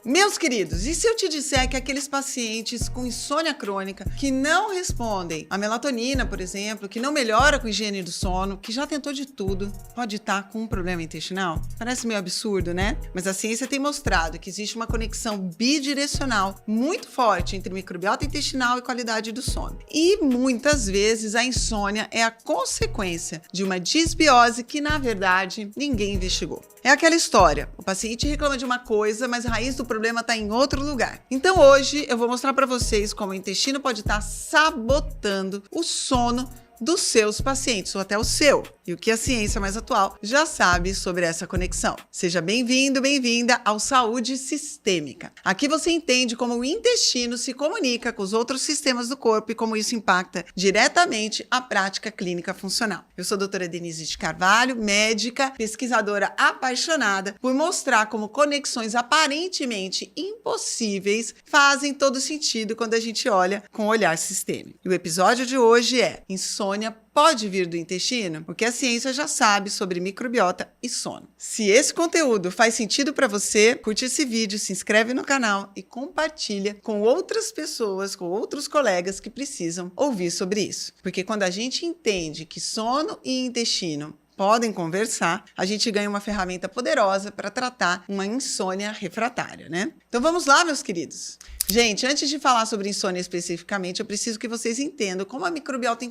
Meus queridos, e se eu te disser que aqueles pacientes com insônia crônica que não respondem à melatonina, por exemplo, que não melhora com a higiene do sono, que já tentou de tudo, pode estar com um problema intestinal? Parece meio absurdo, né? Mas a ciência tem mostrado que existe uma conexão bidirecional muito forte entre microbiota intestinal e qualidade do sono. E muitas vezes a insônia é a consequência de uma disbiose que, na verdade, ninguém investigou. É aquela história, o paciente reclama de uma coisa, mas a raiz do problema está em outro lugar. Então hoje eu vou mostrar para vocês como o intestino pode estar sabotando o sono dos seus pacientes, ou até o seu, e o que a ciência mais atual já sabe sobre essa conexão. Seja bem-vindo, bem-vinda ao Saúde Sistêmica. Aqui você entende como o intestino se comunica com os outros sistemas do corpo e como isso impacta diretamente a prática clínica funcional. Eu sou a doutora Denise de Carvalho, médica, pesquisadora apaixonada por mostrar como conexões aparentemente impossíveis fazem todo sentido quando a gente olha com o olhar sistêmico. E o episódio de hoje é insônia pode vir do intestino? O que a ciência já sabe sobre microbiota e sono. Se esse conteúdo faz sentido para você, curte esse vídeo, se inscreve no canal e compartilha com outras pessoas, com outros colegas que precisam ouvir sobre isso. Porque quando a gente entende que sono e intestino podem conversar, a gente ganha uma ferramenta poderosa para tratar uma insônia refratária, né? Então vamos lá, meus queridos. Gente, antes de falar sobre insônia especificamente, eu preciso que vocês entendam como a microbiota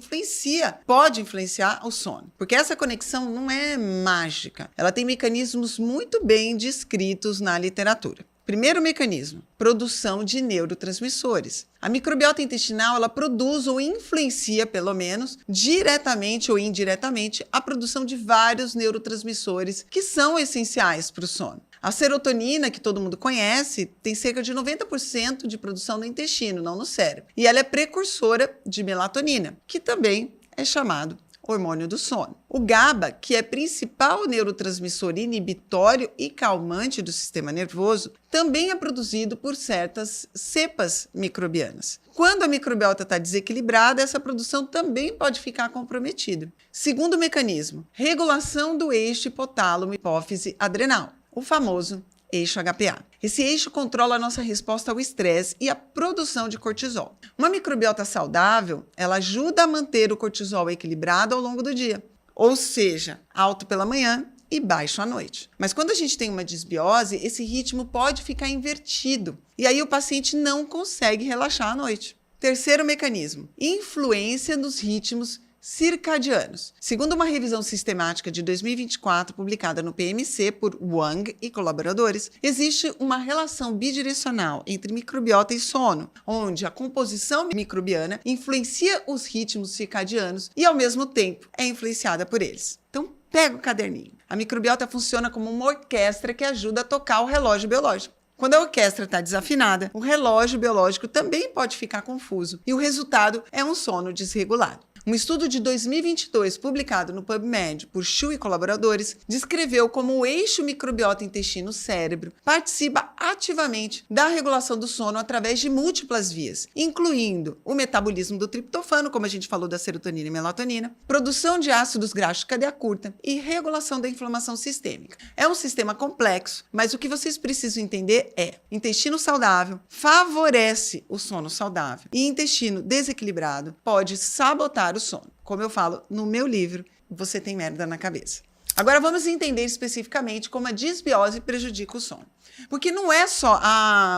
pode influenciar o sono. Porque essa conexão não é mágica. Ela tem mecanismos muito bem descritos na literatura. Primeiro mecanismo, produção de neurotransmissores. A microbiota intestinal, ela produz ou influencia, pelo menos, diretamente ou indiretamente, a produção de vários neurotransmissores que são essenciais para o sono. A serotonina, que todo mundo conhece, tem cerca de 90% de produção no intestino, não no cérebro. E ela é precursora de melatonina, que também é chamado hormônio do sono. O GABA, que é principal neurotransmissor inibitório e calmante do sistema nervoso, também é produzido por certas cepas microbianas. Quando a microbiota está desequilibrada, essa produção também pode ficar comprometida. Segundo mecanismo, regulação do eixo hipotálamo-hipófise adrenal, o famoso eixo HPA. Esse eixo controla a nossa resposta ao estresse e a produção de cortisol. Uma microbiota saudável, ela ajuda a manter o cortisol equilibrado ao longo do dia, ou seja, alto pela manhã e baixo à noite. Mas quando a gente tem uma disbiose, esse ritmo pode ficar invertido e aí o paciente não consegue relaxar à noite. Terceiro mecanismo, influência nos ritmos circadianos. Segundo uma revisão sistemática de 2024, publicada no PMC por Wang e colaboradores, existe uma relação bidirecional entre microbiota e sono, onde a composição microbiana influencia os ritmos circadianos e, ao mesmo tempo, é influenciada por eles. Então, pega o caderninho. A microbiota funciona como uma orquestra que ajuda a tocar o relógio biológico. Quando a orquestra está desafinada, o relógio biológico também pode ficar confuso e o resultado é um sono desregulado. Um estudo de 2022, publicado no PubMed por Xu e colaboradores, descreveu como o eixo microbiota intestino-cérebro participa ativamente da regulação do sono através de múltiplas vias, incluindo o metabolismo do triptofano, como a gente falou da serotonina e melatonina, produção de ácidos graxos de cadeia curta e regulação da inflamação sistêmica. É um sistema complexo, mas o que vocês precisam entender é: intestino saudável favorece o sono saudável e intestino desequilibrado pode sabotar o sono. Como eu falo no meu livro, Você Tem Merda na Cabeça. Agora vamos entender especificamente como a disbiose prejudica o sono. Porque não é só,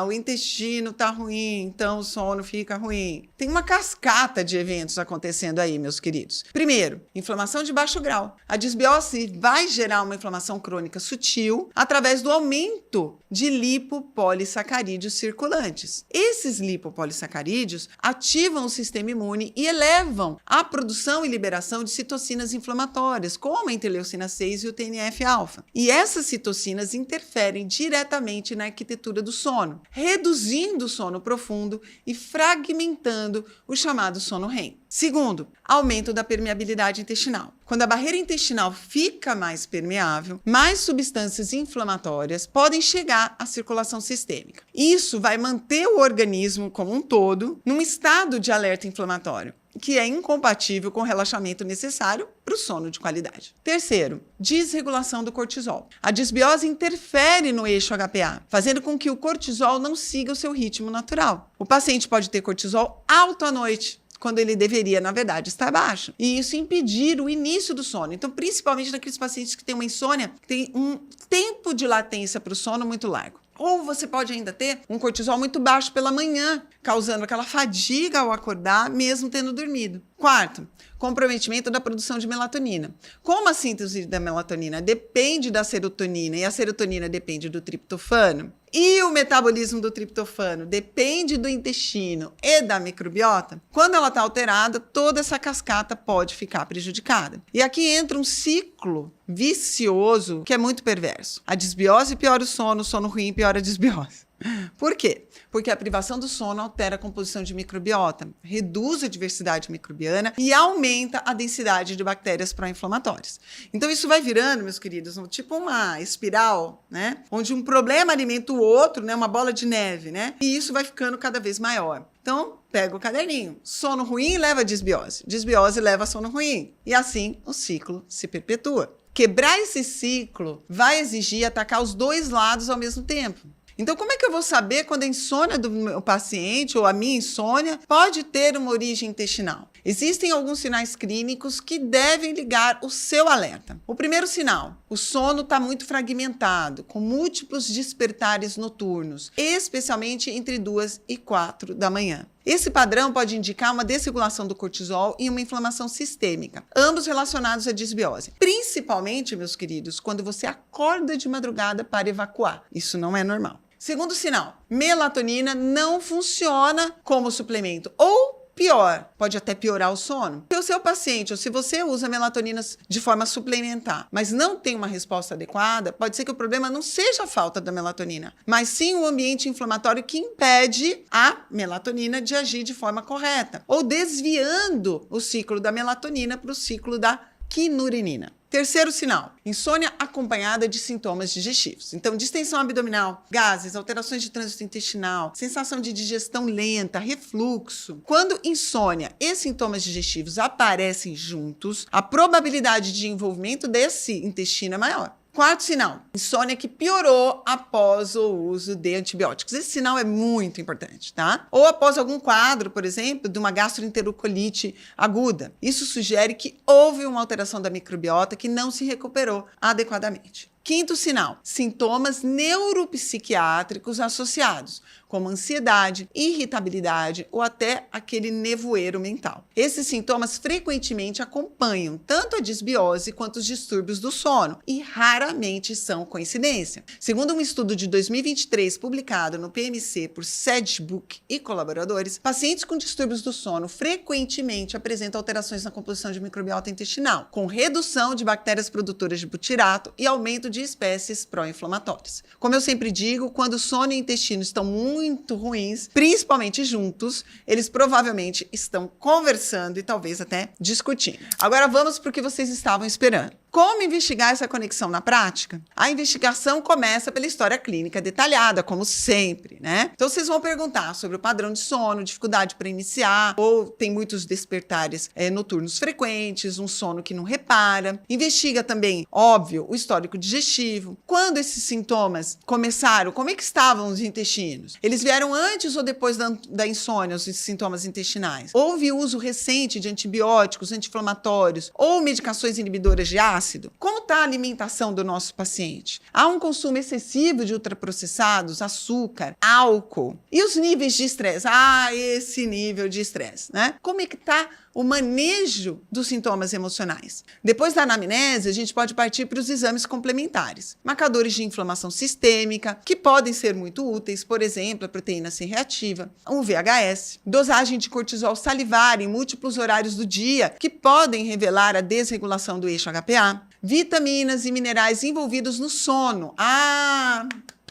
o intestino tá ruim, então o sono fica ruim. Tem uma cascata de eventos acontecendo aí, meus queridos. Primeiro, inflamação de baixo grau. A disbiose vai gerar uma inflamação crônica sutil através do aumento de lipopolissacarídeos circulantes. Esses lipopolissacarídeos ativam o sistema imune e elevam a produção e liberação de citocinas inflamatórias, como a interleucina 6 e o TNF-alfa. E essas citocinas interferem diretamente na arquitetura do sono, reduzindo o sono profundo e fragmentando o chamado sono REM. Segundo, aumento da permeabilidade intestinal. Quando a barreira intestinal fica mais permeável, mais substâncias inflamatórias podem chegar à circulação sistêmica. Isso vai manter o organismo como um todo num estado de alerta inflamatório. que é incompatível com o relaxamento necessário para o sono de qualidade. Terceiro, desregulação do cortisol. A disbiose interfere no eixo HPA, fazendo com que o cortisol não siga o seu ritmo natural. O paciente pode ter cortisol alto à noite, quando ele deveria, na verdade, estar baixo. E isso impedir o início do sono. Então, principalmente naqueles pacientes que têm uma insônia, que tem um tempo de latência para o sono muito largo. Ou você pode ainda ter um cortisol muito baixo pela manhã, causando aquela fadiga ao acordar, mesmo tendo dormido. Quarto, comprometimento da produção de melatonina. Como a síntese da melatonina depende da serotonina e a serotonina depende do triptofano, e o metabolismo do triptofano depende do intestino e da microbiota, quando ela está alterada, toda essa cascata pode ficar prejudicada. E aqui entra um ciclo vicioso que é muito perverso. A disbiose piora o sono ruim piora a disbiose. Por quê? Porque a privação do sono altera a composição de microbiota, reduz a diversidade microbiana e aumenta a densidade de bactérias pró-inflamatórias. Então isso vai virando, meus queridos, tipo uma espiral, né? Onde um problema alimenta o outro, né? Uma bola de neve, né? E isso vai ficando cada vez maior. Então, pega o caderninho. Sono ruim leva a disbiose. Disbiose leva a sono ruim. E assim o ciclo se perpetua. Quebrar esse ciclo vai exigir atacar os dois lados ao mesmo tempo. Então, como é que eu vou saber quando a insônia do meu paciente ou a minha insônia pode ter uma origem intestinal? Existem alguns sinais clínicos que devem ligar o seu alerta. O primeiro sinal, o sono está muito fragmentado, com múltiplos despertares noturnos, especialmente entre 2 e 4 da manhã. Esse padrão pode indicar uma desregulação do cortisol e uma inflamação sistêmica, ambos relacionados à disbiose. Principalmente, meus queridos, quando você acorda de madrugada para evacuar. Isso não é normal. Segundo sinal, melatonina não funciona como suplemento ou pior, pode até piorar o sono. Se o seu paciente ou se você usa melatonina de forma suplementar, mas não tem uma resposta adequada, pode ser que o problema não seja a falta da melatonina, mas sim o ambiente inflamatório que impede a melatonina de agir de forma correta, ou desviando o ciclo da melatonina para o ciclo da quinurenina. Terceiro sinal, insônia acompanhada de sintomas digestivos. Então, distensão abdominal, gases, alterações de trânsito intestinal, sensação de digestão lenta, refluxo. Quando insônia e sintomas digestivos aparecem juntos, a probabilidade de envolvimento desse intestino é maior. Quarto sinal, insônia que piorou após o uso de antibióticos. Esse sinal é muito importante, tá? Ou após algum quadro, por exemplo, de uma gastroenterocolite aguda. Isso sugere que houve uma alteração da microbiota que não se recuperou adequadamente. Quinto sinal, sintomas neuropsiquiátricos associados, como ansiedade, irritabilidade ou até aquele nevoeiro mental. Esses sintomas frequentemente acompanham tanto a disbiose quanto os distúrbios do sono e raramente são coincidência. Segundo um estudo de 2023 publicado no PMC por Sedgwick e colaboradores, pacientes com distúrbios do sono frequentemente apresentam alterações na composição de microbiota intestinal, com redução de bactérias produtoras de butirato e aumento de espécies pró-inflamatórias. Como eu sempre digo, quando o sono e o intestino estão muito ruins, principalmente juntos, eles provavelmente estão conversando e talvez até discutindo. Agora vamos para o que vocês estavam esperando. Como investigar essa conexão na prática? A investigação começa pela história clínica detalhada, como sempre, né? Então vocês vão perguntar sobre o padrão de sono, dificuldade para iniciar, ou tem muitos despertares noturnos frequentes, um sono que não repara. Investiga também, óbvio, o histórico digestivo. Quando esses sintomas começaram, como é que estavam os intestinos? Eles vieram antes ou depois da insônia, os sintomas intestinais? Houve uso recente de antibióticos, anti-inflamatórios ou medicações inibidoras de ácido? Como está a alimentação do nosso paciente? Há um consumo excessivo de ultraprocessados, açúcar, álcool. E os níveis de estresse? Esse nível de estresse, né? Como é que está o manejo dos sintomas emocionais? Depois da anamnese, a gente pode partir para os exames complementares. Marcadores de inflamação sistêmica, que podem ser muito úteis, por exemplo, a proteína C reativa, o VHS, dosagem de cortisol salivar em múltiplos horários do dia, que podem revelar a desregulação do eixo HPA, vitaminas e minerais envolvidos no sono.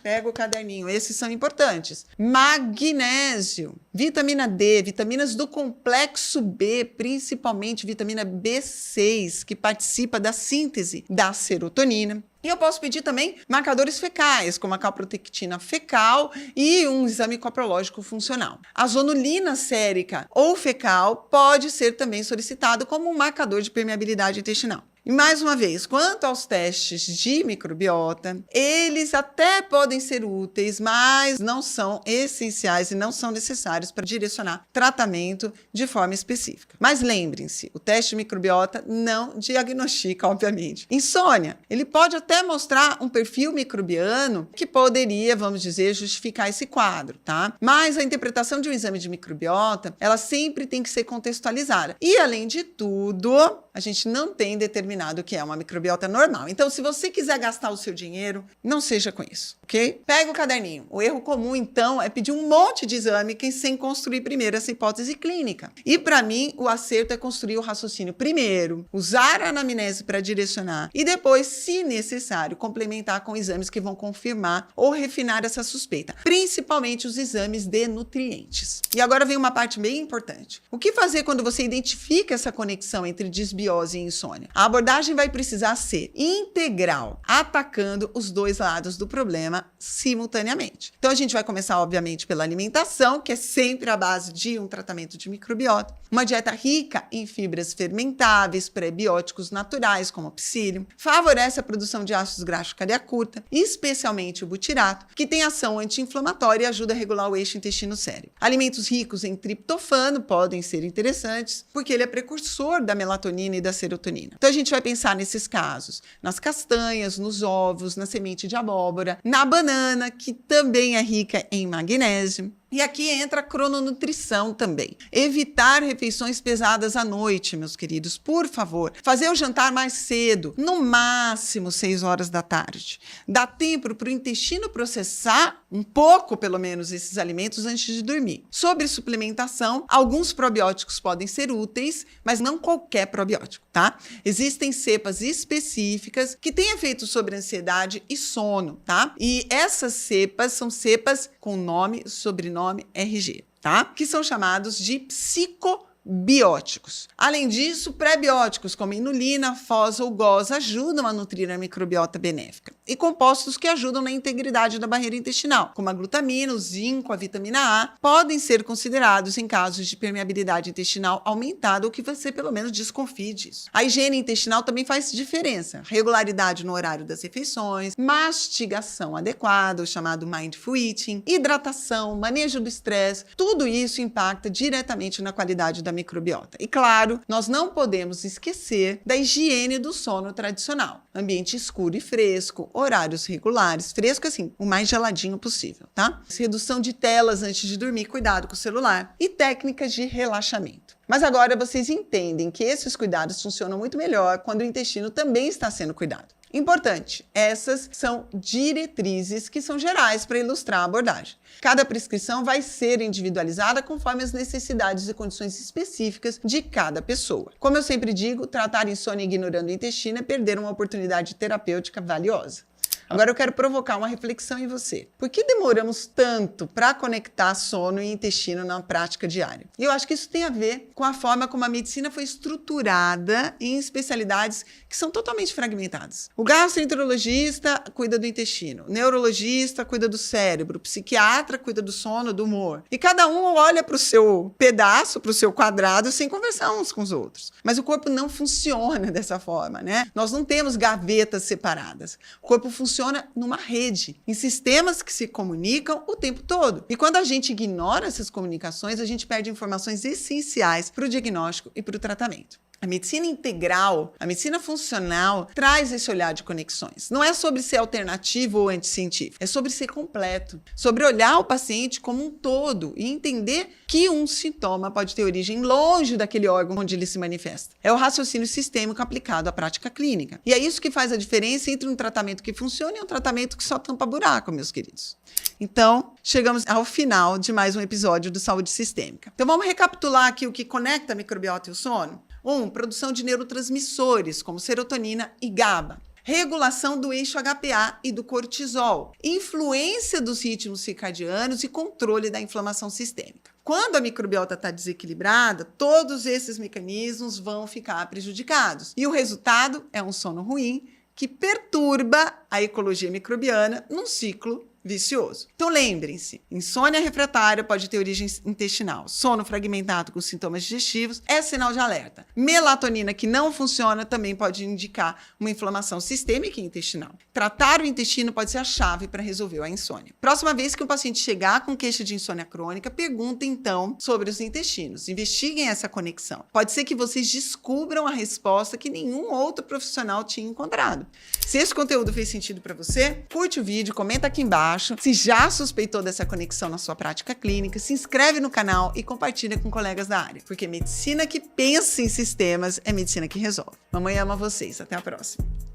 Pega o caderninho, esses são importantes. Magnésio, vitamina D, vitaminas do complexo B, principalmente vitamina B6, que participa da síntese da serotonina. E eu posso pedir também marcadores fecais, como a calprotectina fecal e um exame coprológico funcional. A zonulina sérica ou fecal pode ser também solicitado como um marcador de permeabilidade intestinal. E mais uma vez, quanto aos testes de microbiota, eles até podem ser úteis, mas não são essenciais e não são necessários para direcionar tratamento de forma específica. Mas lembrem-se, o teste de microbiota não diagnostica, obviamente, insônia. Ele pode até mostrar um perfil microbiano que poderia, vamos dizer, justificar esse quadro, tá? Mas a interpretação de um exame de microbiota, ela sempre tem que ser contextualizada. E, além de tudo, a gente não tem determinado o que é uma microbiota normal. Então, se você quiser gastar o seu dinheiro, não seja com isso, ok? Pega o caderninho. O erro comum, então, é pedir um monte de exame sem construir primeiro essa hipótese clínica. E, para mim, o acerto é construir o raciocínio primeiro, usar a anamnese para direcionar e depois, se necessário, complementar com exames que vão confirmar ou refinar essa suspeita, principalmente os exames de nutrientes. E agora vem uma parte bem importante. O que fazer quando você identifica essa conexão entre disbiose e insônia? A abordagem vai precisar ser integral, atacando os dois lados do problema simultaneamente. Então, a gente vai começar, obviamente, pela alimentação, que é sempre a base de um tratamento de microbiota. Uma dieta rica em fibras fermentáveis, pré-bióticos naturais, como o psílio, favorece a produção de ácidos graxos cadeia curta, especialmente o butirato, que tem ação anti-inflamatória e ajuda a regular o eixo intestino-cérebro. Alimentos ricos em triptofano podem ser interessantes, porque ele é precursor da melatonina e da serotonina. Então, a gente vai pensar nesses casos, nas castanhas, nos ovos, na semente de abóbora, na banana, que também é rica em magnésio. E aqui entra a crononutrição também. Evitar refeições pesadas à noite, meus queridos, por favor. Fazer o jantar mais cedo, no máximo 6 horas da tarde. Dá tempo para o intestino processar um pouco, pelo menos, esses alimentos antes de dormir. Sobre suplementação, alguns probióticos podem ser úteis, mas não qualquer probiótico, tá? Existem cepas específicas que têm efeitos sobre ansiedade e sono, tá? E essas cepas são cepas com nome, sobrenome, RG, tá? Que são chamados de psicobióticos. Além disso, pré-bióticos como inulina, FOS ou GOS ajudam a nutrir a microbiota benéfica. E compostos que ajudam na integridade da barreira intestinal, como a glutamina, o zinco, a vitamina A, podem ser considerados em casos de permeabilidade intestinal aumentada ou que você pelo menos desconfie disso. A higiene intestinal também faz diferença. Regularidade no horário das refeições, mastigação adequada, o chamado mindful eating, hidratação, manejo do estresse, tudo isso impacta diretamente na qualidade da microbiota. E claro, nós não podemos esquecer da higiene do sono tradicional. Ambiente escuro e fresco, horários regulares, fresco assim, o mais geladinho possível, tá? Redução de telas antes de dormir, cuidado com o celular e técnicas de relaxamento. Mas agora vocês entendem que esses cuidados funcionam muito melhor quando o intestino também está sendo cuidado. Importante, essas são diretrizes que são gerais para ilustrar a abordagem. Cada prescrição vai ser individualizada conforme as necessidades e condições específicas de cada pessoa. Como eu sempre digo, tratar insônia ignorando o intestino é perder uma oportunidade terapêutica valiosa. Agora eu quero provocar uma reflexão em você. Por que demoramos tanto para conectar sono e intestino na prática diária? E eu acho que isso tem a ver com a forma como a medicina foi estruturada em especialidades que são totalmente fragmentadas. O gastroenterologista cuida do intestino, o neurologista cuida do cérebro, o psiquiatra cuida do sono, do humor. E cada um olha para o seu pedaço, para o seu quadrado, sem conversar uns com os outros. Mas o corpo não funciona dessa forma, né? Nós não temos gavetas separadas. O corpo funciona numa rede, em sistemas que se comunicam o tempo todo. E quando a gente ignora essas comunicações, a gente perde informações essenciais para o diagnóstico e para o tratamento. A medicina integral, a medicina funcional, traz esse olhar de conexões. Não é sobre ser alternativo ou anticientífico, é sobre ser completo, sobre olhar o paciente como um todo e entender que um sintoma pode ter origem longe daquele órgão onde ele se manifesta. É o raciocínio sistêmico aplicado à prática clínica. E é isso que faz a diferença entre um tratamento que funciona e um tratamento que só tampa buraco, meus queridos. Então, chegamos ao final de mais um episódio do Saúde Sistêmica. Então, vamos recapitular aqui o que conecta a microbiota e o sono? 1. Produção de neurotransmissores, como serotonina e GABA. Regulação do eixo HPA e do cortisol. Influência dos ritmos circadianos e controle da inflamação sistêmica. Quando a microbiota está desequilibrada, todos esses mecanismos vão ficar prejudicados. E o resultado é um sono ruim, que perturba a ecologia microbiana num ciclo vicioso. Então lembrem-se, insônia refratária pode ter origem intestinal. Sono fragmentado com sintomas digestivos é sinal de alerta. Melatonina que não funciona também pode indicar uma inflamação sistêmica e intestinal. Tratar o intestino pode ser a chave para resolver a insônia. Próxima vez que um paciente chegar com queixa de insônia crônica, pergunta então sobre os intestinos. Investiguem essa conexão. Pode ser que vocês descubram a resposta que nenhum outro profissional tinha encontrado. Se esse conteúdo fez sentido para você, curte o vídeo, comenta aqui embaixo. Se já suspeitou dessa conexão na sua prática clínica, se inscreve no canal e compartilha com colegas da área, porque medicina que pensa em sistemas é medicina que resolve. Mamãe ama vocês. Até a próxima.